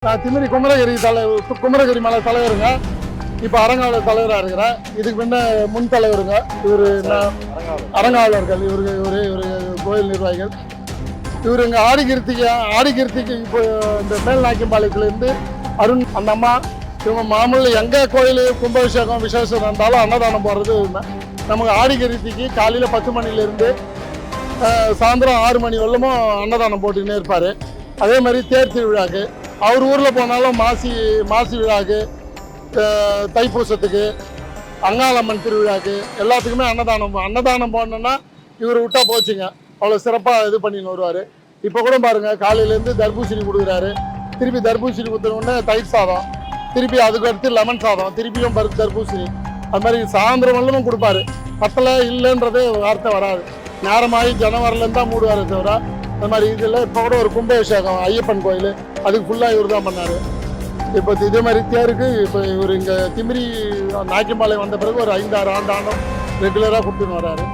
நான் திமிரி குமரகிரி மலை தலைவருங்க. இப்போ அரங்காவலர் தலைவராக இருக்கிறேன். இதுக்கு முன்ன முன் தலைவருங்க. இவர் அரங்காவலர்கள். இவரு கோயில் நிர்வாகிகள். இவர் இங்கே ஆடிகிருத்திக்கு இப்போ இந்த மேல்நாக்கிம்பாளையத்துலேருந்து அருண் அந்த அம்மா இவங்க மாமூல் எங்கே கோயில் கும்பாபிஷேகம் விசேஷம் இருந்தாலும் அன்னதானம் போடுறது நமக்கு ஆடிகிருத்திக்கு காலையில் 10 மணிலேருந்து சாயந்தரம் 6 மணி வரலுமும் அன்னதானம் போட்டுக்கினே இருப்பார். அதே மாதிரி தேர் திருவிழாக்கு அவர் ஊரில் போனாலும் மாசி விழாக்கு, தைப்பூசத்துக்கு, அங்காளம்மன் திருவிழாக்கு எல்லாத்துக்குமே அன்னதானம் போடணுன்னா இவர் விட்டா போச்சுங்க. அவ்வளோ சிறப்பாக இது பண்ணின்னு வருவார். இப்போ கூட பாருங்கள், காலையிலேருந்து தர்பூசணி கொடுக்குறாரு. திருப்பி தர்பூசணி கொடுத்தோடனே தயிர் சாதம், திருப்பி அதுக்கு அடுத்து லெமன் சாதம், திருப்பியும் தர்பூசணி, அது மாதிரி சாயந்தரம் வரலும் கொடுப்பாரு. பத்தலை இல்லைன்றதே வார்த்தை வராது. நேரமாகி ஜனவரிலேருந்து தான் மூடுவார் தவிர அந்த மாதிரி இதில் இப்போ கூட ஒரு கும்பாபிஷேகம் ஐயப்பன் கோயில், அதுக்கு ஃபுல்லாக இவர் தான் பண்ணார். இப்போ இதே மாதிரி தேருக்கு இப்போ இவர் இங்கே திமிரி நாக்கிம்பாளையம் வந்த பிறகு ஒரு 5-6 ஆண்டு ரெகுலராக கொடுத்துன்னு வர்றாரு.